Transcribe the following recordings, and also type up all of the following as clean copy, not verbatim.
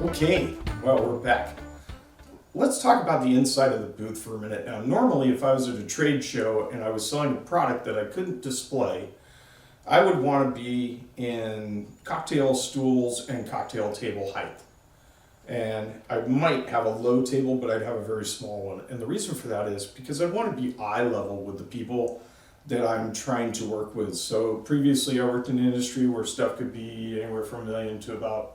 Okay, well, we're back. Let's talk about the inside of the booth for a minute. Now, normally, if I was at a trade show and I was selling a product that I couldn't display, I would want to be in cocktail stools and cocktail table height. And I might have a low table, but I'd have a very small one. And the reason for that is because I want to be eye level with the people that I'm trying to work with. So previously I worked in an industry where stuff could be anywhere from $1 million to about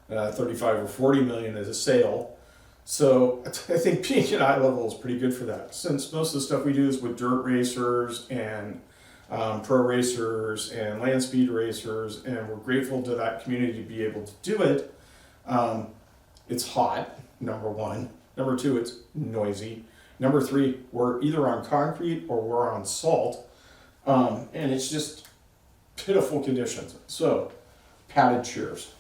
35 or 40 million as a sale. So I think being at eye level is pretty good for that. Since most of the stuff we do is with dirt racers and pro racers and land speed racers, and we're grateful to that community to be able to do it. It's hot, number one. Number two, it's noisy. Number three, we're either on concrete or we're on salt, and it's just pitiful conditions. So, padded chairs.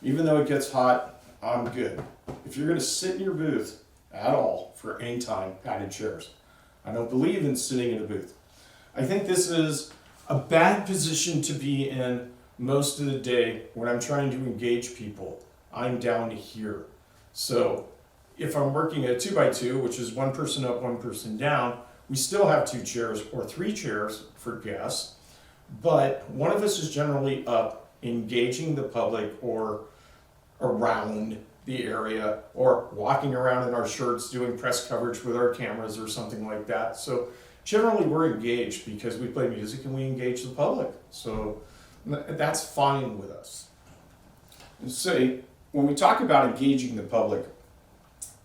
Even though it gets hot, I'm good. If you're going to sit in your booth at all for any time, padded chairs. I don't believe in sitting in a booth. I think this is a bad position to be in most of the day when I'm trying to engage people. I'm down to here. So if I'm working a 2x2, which is one person up, one person down, we still have 2 chairs or 3 chairs for guests, but one of us is generally up engaging the public or around the area or walking around in our shirts doing press coverage with our cameras or something like that. So generally we're engaged because we play music and we engage the public. So that's fine with us. Say, when we talk about engaging the public,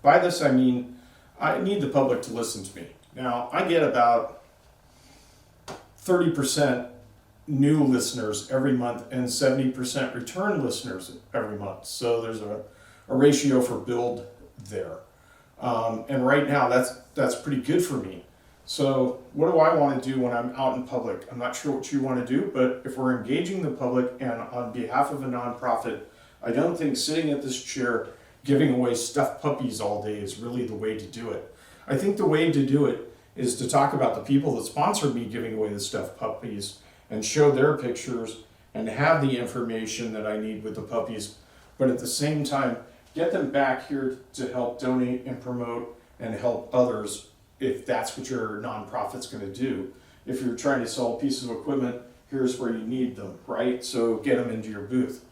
by this I mean I need the public to listen to me. Now, I get about 30% new listeners every month and 70% return listeners every month. So there's a ratio for build there. And right now that's pretty good for me. So what do I want to do when I'm out in public? I'm not sure what you want to do, but if we're engaging the public and on behalf of a nonprofit, I don't think sitting at this chair giving away stuffed puppies all day is really the way to do it. I think the way to do it is to talk about the people that sponsored me giving away the stuffed puppies and show their pictures and have the information that I need with the puppies, but at the same time, get them back here to help donate and promote and help others if that's what your nonprofit's going to do. If you're trying to sell a piece of equipment, here's where you need them, right? So get them into your booth.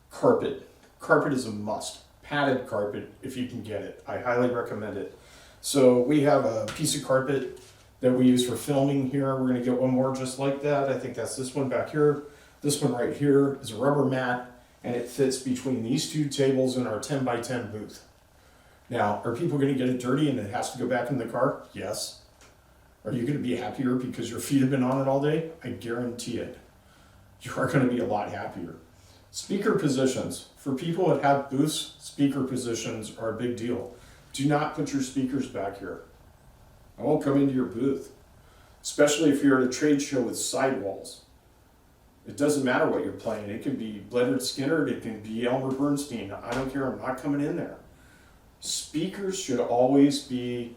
Carpet. Carpet is a must. Padded carpet, if you can get it. I highly recommend it. So we have a piece of carpet that we use for filming here. We're going to get one more just like that. I think that's this one back here. This one right here is a rubber mat, and it fits between these 2 tables in our 10 by 10 booth. Now, are people going to get it dirty and it has to go back in the car? Yes. Are you going to be happier because your feet have been on it all day? I guarantee it. You are going to be a lot happier. Speaker positions. For people that have booths, speaker positions are a big deal. Do not put your speakers back here. I won't come into your booth, especially if you're at a trade show with sidewalls. It doesn't matter what you're playing. It can be Leonard Skinner, it can be Elmer Bernstein. I don't care, I'm not coming in there. Speakers should always be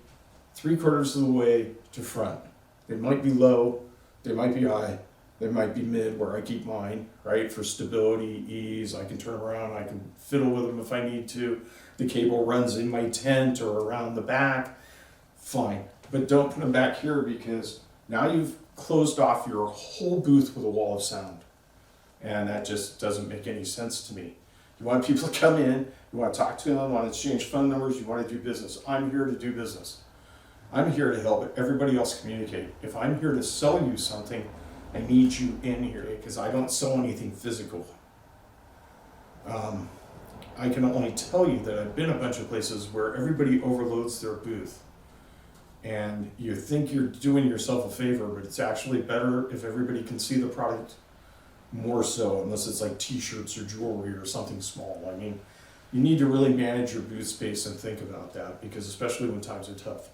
3/4 of the way to front. They might be low, they might be high, they might be mid where I keep mine, right? For stability, ease, I can turn around, I can fiddle with them if I need to. The cable runs in my tent or around the back, fine. But don't put them back here because now you've closed off your whole booth with a wall of sound. And that just doesn't make any sense to me. You want people to come in, you want to talk to them, you want to exchange phone numbers, you want to do business. I'm here to do business. I'm here to help everybody else communicate. If I'm here to sell you something, I need you in here because I don't sell anything physical. I can only tell you that I've been a bunch of places where everybody overloads their booth. And you think you're doing yourself a favor, but it's actually better if everybody can see the product more so, unless it's like t-shirts or jewelry or something small. I mean, you need to really manage your booth space and think about that, because especially when times are tough.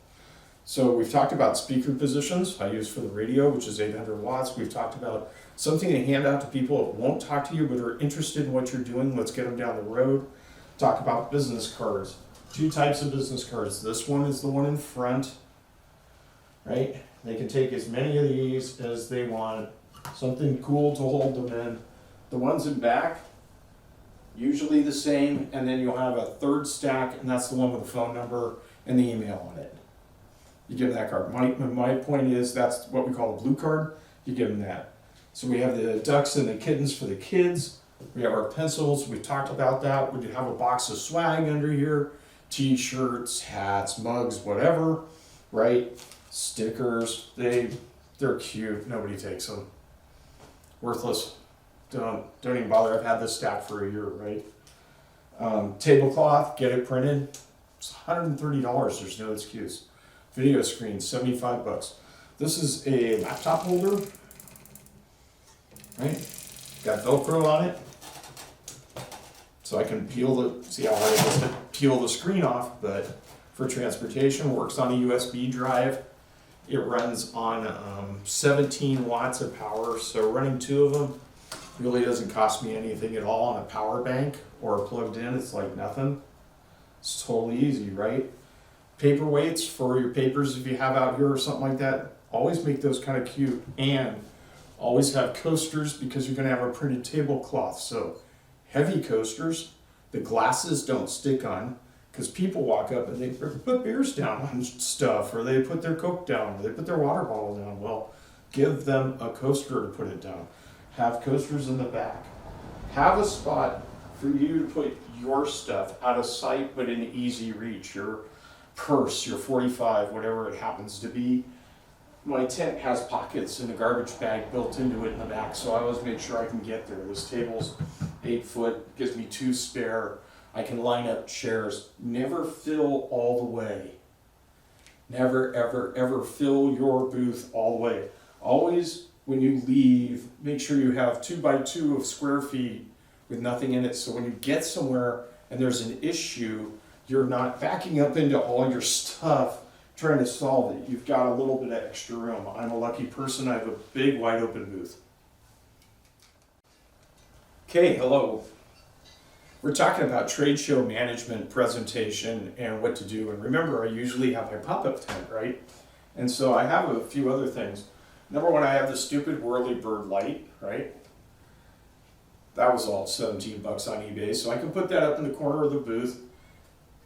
So we've talked about speaker positions I use for the radio, which is 800 watts. We've talked about something to hand out to people that won't talk to you but are interested in what you're doing. Let's get them down the road. Talk about business cards. 2 types of business cards. This one is the one in front, right? They can take as many of these as they want. Something cool to hold them in. The ones in back, usually the same, and then you'll have a third stack, and that's the one with the phone number and the email on it. You give them that card. My point is that's what we call a blue card. You give them that. So we have the ducks and the kittens for the kids. We have our pencils. We talked about that. We have a box of swag under here. T-shirts, hats, mugs, whatever, right? Stickers. They're cute. Nobody takes them. Worthless. Don't even bother. I've had this stack for a year, right? Tablecloth, get it printed. It's $130. There's no excuse. Video screen, $75. This is a laptop holder, right? Got Velcro on it, so I can see how hard it is to peel the screen off. But for transportation, works on a USB drive. It runs on 17 watts of power, so running 2 of them really doesn't cost me anything at all on a power bank or plugged in. It's like nothing. It's totally easy, right? Paperweights for your papers if you have out here or something like that. Always make those kind of cute, and always have coasters because you're going to have a printed tablecloth. So heavy coasters. The glasses don't stick on because people walk up and they put beers down on stuff, or they put their Coke down, or they put their water bottle down. Well, give them a coaster to put it down. Have coasters in the back. Have a spot for you to put your stuff out of sight but in easy reach. Your purse, your 45, whatever it happens to be. My tent has pockets and a garbage bag built into it in the back, so I always make sure I can get there. This table's 8 foot, gives me 2 spare. I can line up chairs. Never fill all the way. Never, ever, ever fill your booth all the way. Always, when you leave, make sure you have 2 by 2 of square feet with nothing in it, so when you get somewhere and there's an issue, you're not backing up into all your stuff trying to solve it. You've got a little bit of extra room. I'm a lucky person. I have a big wide open booth. Okay, hello. We're talking about trade show management, presentation, and what to do. And remember, I usually have my pop-up tent, right? And so I have a few other things. Number one, I have the stupid whirly bird light, right? That was all $17 on eBay. So I can put that up in the corner of the booth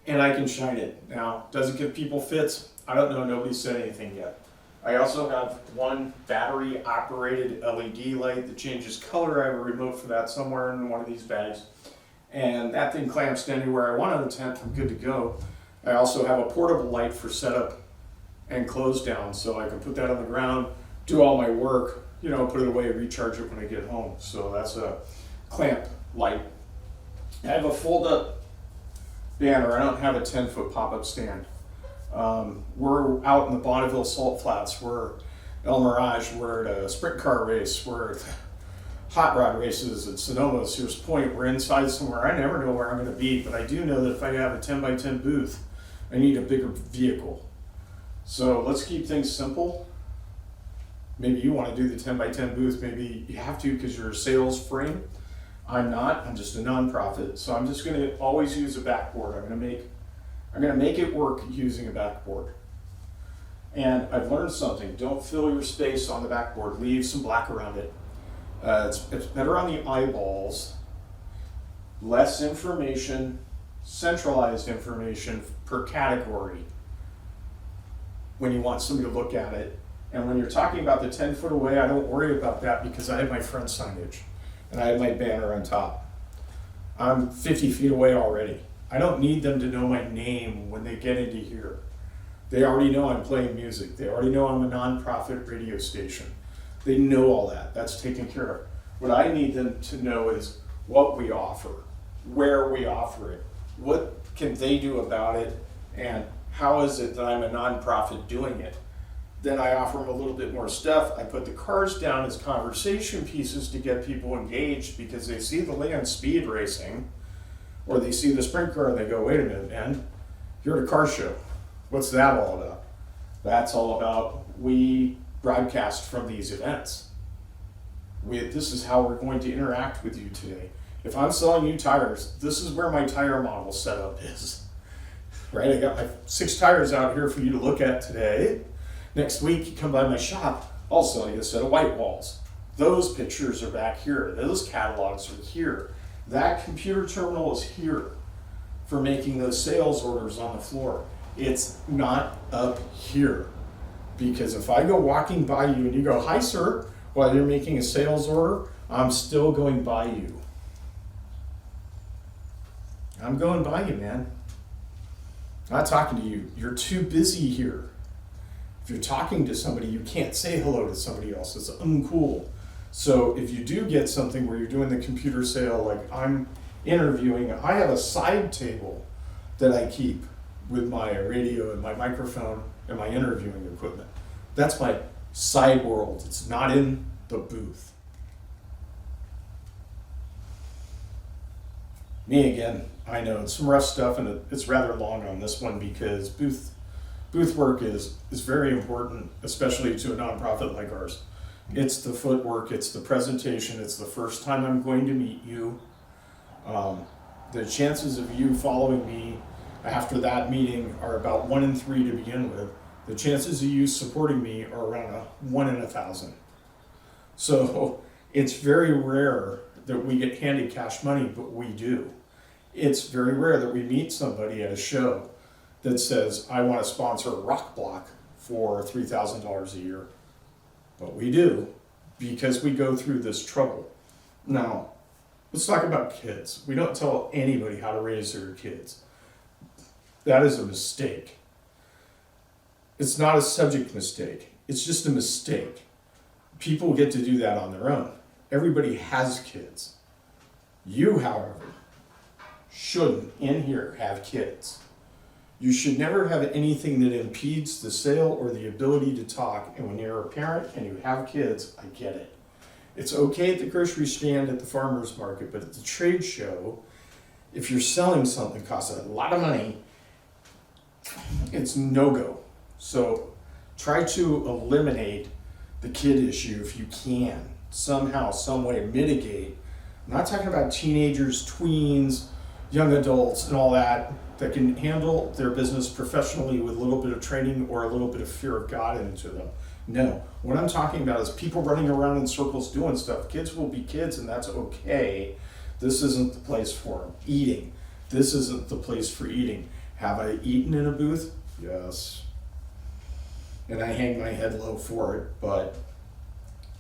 and I can shine it. Now, does it give people fits? I don't know. Nobody said anything yet. I also have one battery operated LED light that changes color. I have a remote for that somewhere in one of these bags. And that thing clamps to anywhere I want on the tent. I'm good to go. I also have a portable light for setup and close down, so I can put that on the ground, do all my work, you know, put it away, recharge it when I get home. So that's a clamp light. I have a fold-up banner. I don't have a 10-foot pop-up stand. We're out in the Bonneville Salt Flats. We're El Mirage. We're at a sprint car race. We're at hot rod races at Sonoma, Sears Point. We're inside somewhere. I never know where I'm going to be, but I do know that if I have a 10 by 10 booth, I need a bigger vehicle. So let's keep things simple. Maybe you want to do the 10 by 10 booth. Maybe you have to because you're a sales frame. I'm not. I'm just a nonprofit. So I'm just going to always use a backboard. I'm going to make it work using a backboard. And I've learned something. Don't fill your space on the backboard. Leave some black around it. It's better on the eyeballs. Less information, centralized information per category when you want somebody to look at it. And when you're talking about the 10 foot away, I don't worry about that because I have my front signage and I have my banner on top. I'm 50 feet away already. I don't need them to know my name when they get into here. They already know I'm playing music. They already know I'm a nonprofit radio station. They know all that. That's taken care of. What I need them to know is what we offer, where we offer it, what can they do about it, and how is it that I'm a nonprofit doing it. Then I offer them a little bit more stuff. I put the cars down as conversation pieces to get people engaged because they see the land speed racing or they see the sprint car and they go, wait a minute, man, you're at a car show. What's that all about? That's all about we broadcast from these events. This is how we're going to interact with you today. If I'm selling you tires, this is where my tire model setup is. Right? I got my 6 tires out here for you to look at today. Next week, you come by my shop, I'll sell you a set of white walls. Those pictures are back here. Those catalogs are here. That computer terminal is here for making those sales orders on the floor. It's not up here. Because if I go walking by you and you go, "Hi, sir," while you're making a sales order, I'm still going by you. I'm going by you, man. I'm not talking to you. You're too busy here. If you're talking to somebody, you can't say hello to somebody else. It's uncool. So if you do get something where you're doing the computer sale, like I'm interviewing, I have a side table that I keep with my radio and my microphone and my interviewing equipment. That's my side world. It's not in the booth. Me again, I know it's some rough stuff, and it's rather long on this one because booth work is very important, especially to a nonprofit like ours. It's the footwork, it's the presentation, it's the first time I'm going to meet you. The chances of you following me after that meeting are about 1 in 3 to begin with. The chances of you supporting me are around 1 in 1,000. So it's very rare that we get handed cash money, but we do. It's very rare that we meet somebody at a show that says, "I want to sponsor a rock block for $3,000 a year." But we do, because we go through this trouble. Now, let's talk about kids. We don't tell anybody how to raise their kids. That is a mistake. It's not a subject mistake. It's just a mistake. People get to do that on their own. Everybody has kids. You, however, shouldn't in here have kids. You should never have anything that impedes the sale or the ability to talk. And when you're a parent and you have kids, I get it. It's okay at the grocery stand, at the farmer's market, but at the trade show, if you're selling something that costs a lot of money, it's no-go. So try to eliminate the kid issue if you can. Somehow, some way, mitigate. I'm not talking about teenagers, tweens, young adults, and all that can handle their business professionally with a little bit of training or a little bit of fear of God into them. No, what I'm talking about is people running around in circles doing stuff. Kids will be kids, and that's okay. This isn't the place for them. Eating. This isn't the place for eating. Have I eaten in a booth? Yes. And I hang my head low for it, but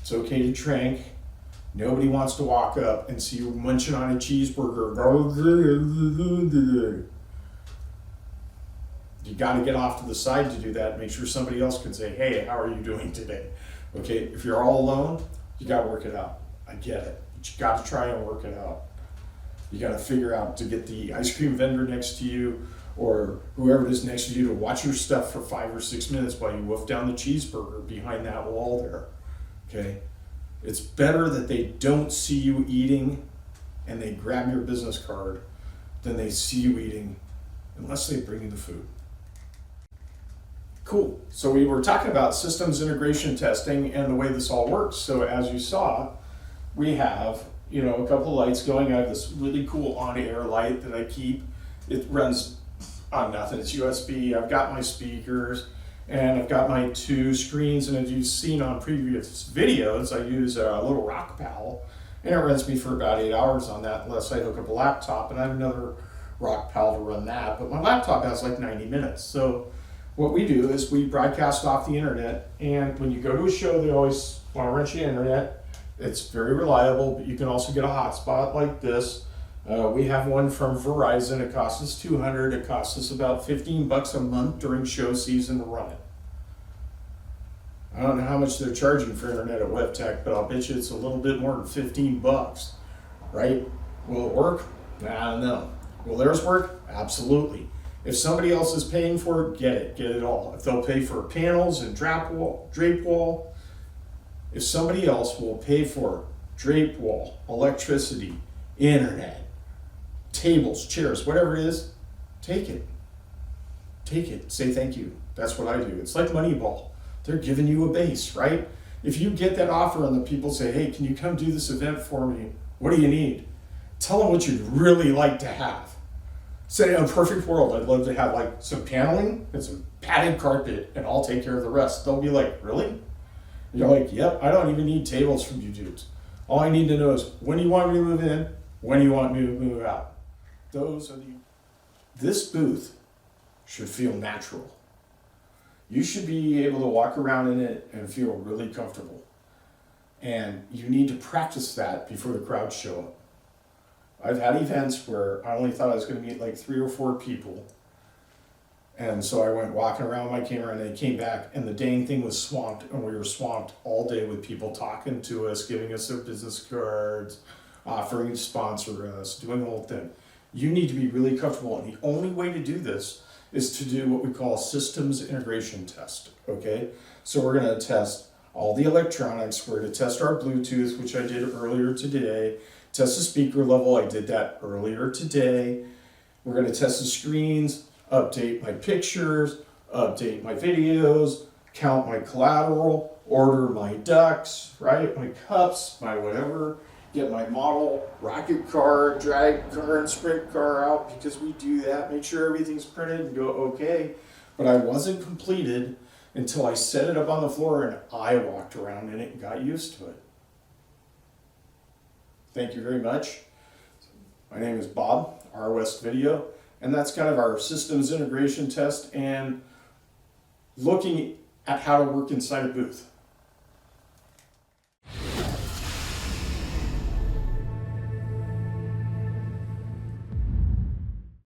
it's okay to drink. Nobody wants to walk up and see you munching on a cheeseburger. You got to get off to the side to do that. Make sure somebody else can say, "Hey, how are you doing today?" Okay, if you're all alone, you got to work it out. I get it. But you got to try and work it out. You got to figure out to get the ice cream vendor next to you or whoever it is next to you to watch your stuff for 5 or 6 minutes while you wolf down the cheeseburger behind that wall there. Okay? It's better that they don't see you eating and they grab your business card than they see you eating unless they bring you the food. Cool. So we were talking about systems integration testing and the way this all works. So as you saw, we have, a couple of lights going. I have this really cool on-air light that I keep. It runs on nothing. It's USB. I've got my speakers and I've got my 2 screens. And as you've seen on previous videos, I use a little rock pal and it runs me for about 8 hours on that unless I hook up a laptop, and I have another rock pal to run that. But my laptop has like 90 minutes. So what we do is we broadcast off the internet, and when you go to a show, they always want to rent you internet. It's very reliable, but you can also get a hotspot like this. We have one from Verizon. It costs us $200. It costs us about $15 a month during show season to run it. I don't know how much they're charging for internet at WebTech, but I'll bet you it's a little bit more than $15, right? Will it work? I don't know. Will theirs work? Absolutely. If somebody else is paying for it, get it all. If they'll pay for panels and drape wall, if somebody else will pay for drape wall, electricity, internet, tables, chairs, whatever it is, take it. Take it. Say thank you. That's what I do. It's like Moneyball. They're giving you a base, right? If you get that offer and the people say, "Hey, can you come do this event for me? What do you need?" Tell them what you'd really like to have. Say, in a perfect world, I'd love to have like some paneling and some padded carpet, and I'll take care of the rest. They'll be like, "Really?" And you're like, "Yep, I don't even need tables from you dudes. All I need to know is, when do you want me to move in? When do you want me to move out? Those are the... This booth should feel natural. You should be able to walk around in it and feel really comfortable. And you need to practice that before the crowds show up. I've had events where I only thought I was going to meet like 3 or 4 people. And so I went walking around with my camera and they came back and the dang thing was swamped, and we were swamped all day with people talking to us, giving us their business cards, offering to sponsor us, doing the whole thing. You need to be really comfortable, and the only way to do this is to do what we call a systems integration test, okay? So we're gonna test all the electronics, we're gonna test our Bluetooth, which I did earlier today, test the speaker level, I did that earlier today. We're gonna test the screens, update my pictures, update my videos, count my collateral, order my ducks, right? My cups, my whatever, get my model rocket car, drag car, and sprint car out because we do that, make sure everything's printed and go okay. But I wasn't completed until I set it up on the floor and I walked around in it and got used to it. Thank you very much. My name is Bob, R West Video. And that's kind of our systems integration test and looking at how to work inside a booth.